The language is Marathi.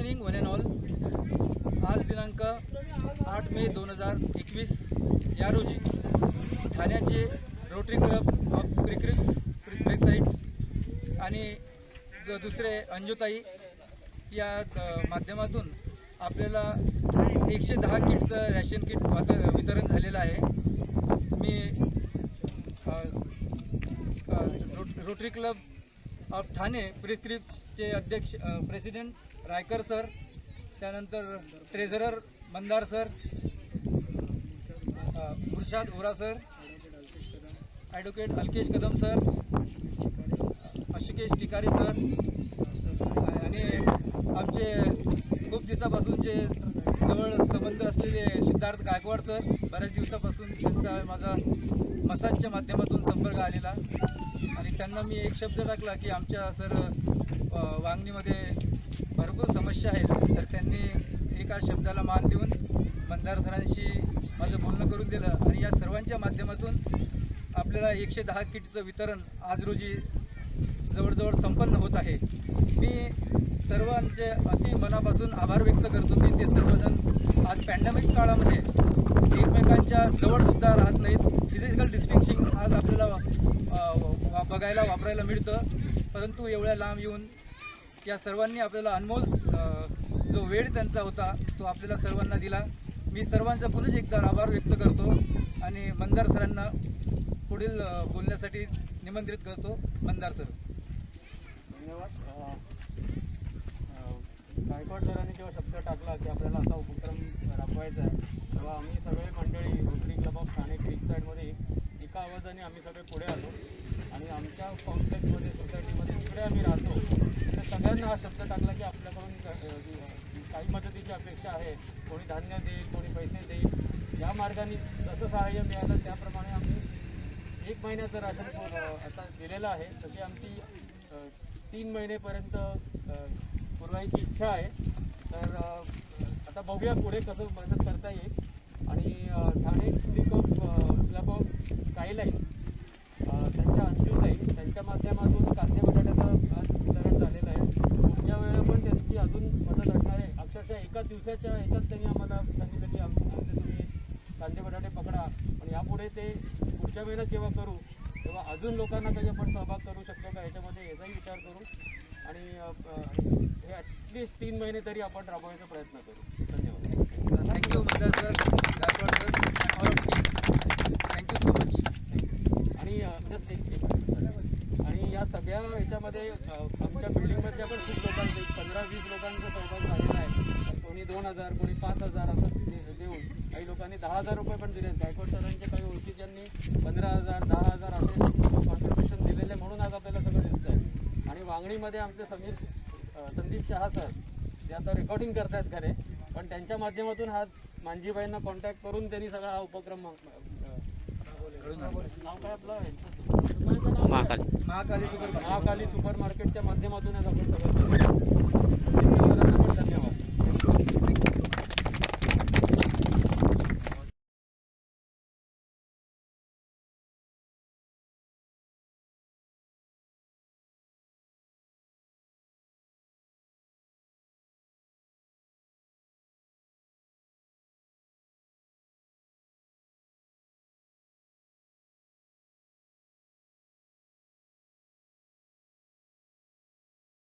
Evening one and all. आज दिनांक 8 मे 2021 या रोजी ठाण्याचे रोटरी क्लब ऑफ ब्रेकसाईड आणि दुसरे अंजुताई या माध्यमातून आपल्याला 110 किटचं रॅशन किट वितरण झालेलं आहे. मी रोटरी क्लब ऑफ ठाणे प्रेस्क्रिप्सचे अध्यक्ष प्रेसिडेंट रायकर सर, त्यानंतर treasurer Mandar sir, Murshad Ora sir, advocate Alkesh Kadam sir, Ashukesh Tikari sir आणि आमचे खूप दिवसापासूनचे जवळ संबंध असलेले सिद्धार्थ गायकवाड सर. बऱ्याच दिवसापासून त्यांचा माझा मसाजच्या माध्यमातून संपर्क आलेला आणि त्यांना मी एक शब्द टाकला की आमच्या सर वांगणीमध्ये भरपूर समस्या आहेत. तर त्यांनी एका शब्दाला मान देऊन मंदार सरांशी माझं बोलणं करून दिलं आणि या सर्वांच्या माध्यमातून आपल्याला 110 किटचं वितरण आज रोजी जवळजवळ संपन्न होत आहे. मी सर्वांचे अति मनापासून आभार व्यक्त करतो की ते सर्वजण आज पॅन्डेमिक काळामध्ये एकमेकांच्या जवळसुद्धा राहत नाहीत. फिजिकल डिस्टन्सिंग आज आपल्याला बघायला वापरायला मिळतं, परंतु एवढ्या लांब येऊन या सर्वांनी आपल्याला अनमोल जो वेळ त्यांचा होता तो आपल्याला सर्वांना दिला. मी सर्वांचा पुन्हा एकदा आभार व्यक्त करतो आणि मंदार सरांना पुढील बोलण्यासाठी निमंत्रित करतो. मंदार सर. धन्यवाद. गायकवाड सरांनी जेव्हा शब्द टाकला की आपल्याला असा उपक्रम राबवायचा आहे, तेव्हा आम्ही सगळे मंडळी रोटरी क्लब ऑफ ठाणे क्रिकसाईडमध्ये एका आवाजाने आम्ही सगळे पुढे आलो आणि आमच्या कॉम्प्लेक्समध्ये सोसायटीमध्ये जिकडे आम्ही राहतो तिथे सगळ्यांना हा शब्द टाकला की आपल्याकडून काही मदतीची अपेक्षा आहे. कोणी धान्य देईल, कोणी पैसे देईल. या मार्गाने जसं सहाय्य मिळालं त्याप्रमाणे आम्ही 1 महिन्याचं राशन आता दिलेलं आहे. तशी आमची 3 महिनेपर्यंत पुरवायची इच्छा आहे. तर आता बघूया पुढे कसं मदत करता येईल. आणि ठाणे क्लब ऑफ स्कायलाईन त्यांच्या अंजुताई त्यांच्या माध्यमातून कांदे बटाट्याचं आज वितरण झालेलं आहे. पुढच्या वेळेला पण त्यांची अजून मदत असणार आहे. अक्षरशः एका दिवसाच्या ह्याच्यात त्यांनी आम्हाला सांगितलं की आमचे तुम्ही कांदे बटाटे पकडा आणि यापुढे ते पुढच्या वेळेला जेव्हा करू तेव्हा अजून लोकांना काही आपण सहभाग करू शकतो का ह्याच्यामध्ये याचाही विचार करू आणि हे ॲटलिस्ट 3 महिने तरी आपण राबवायचा प्रयत्न करू. धन्यवाद. Thank you Mandar sir, Gaikwad sir, all of team. Thank you so much. आणि या सगळ्या ह्याच्यामध्ये आमच्या बिल्डिंगमधल्या पण खूप लोकांचे 15-20 लोकांचा सहभाग झालेला आहे. कोणी 2,000 कोणी 5,000 असं देऊन काही लोकांनी 10,000 रुपये पण दिले. गायकवाड सरांचे काही ओळखीच्यांनी 15,000 10,000 असे कॉन्ट्रिब्युशन दिलेले म्हणून आज आपल्याला सगळं दिसतं आहे. आणि वांगणीमध्ये आमचे संदीप शहा सर जे आता रेकॉर्डिंग करतात खरे, पण त्यांच्या माध्यमातून हा मांजीबाईंना कॉन्टॅक्ट करून त्यांनी सगळा हा उपक्रम नाव काय आपलं महाकाली सुपर मार्केटच्या माध्यमातून आपण सगळं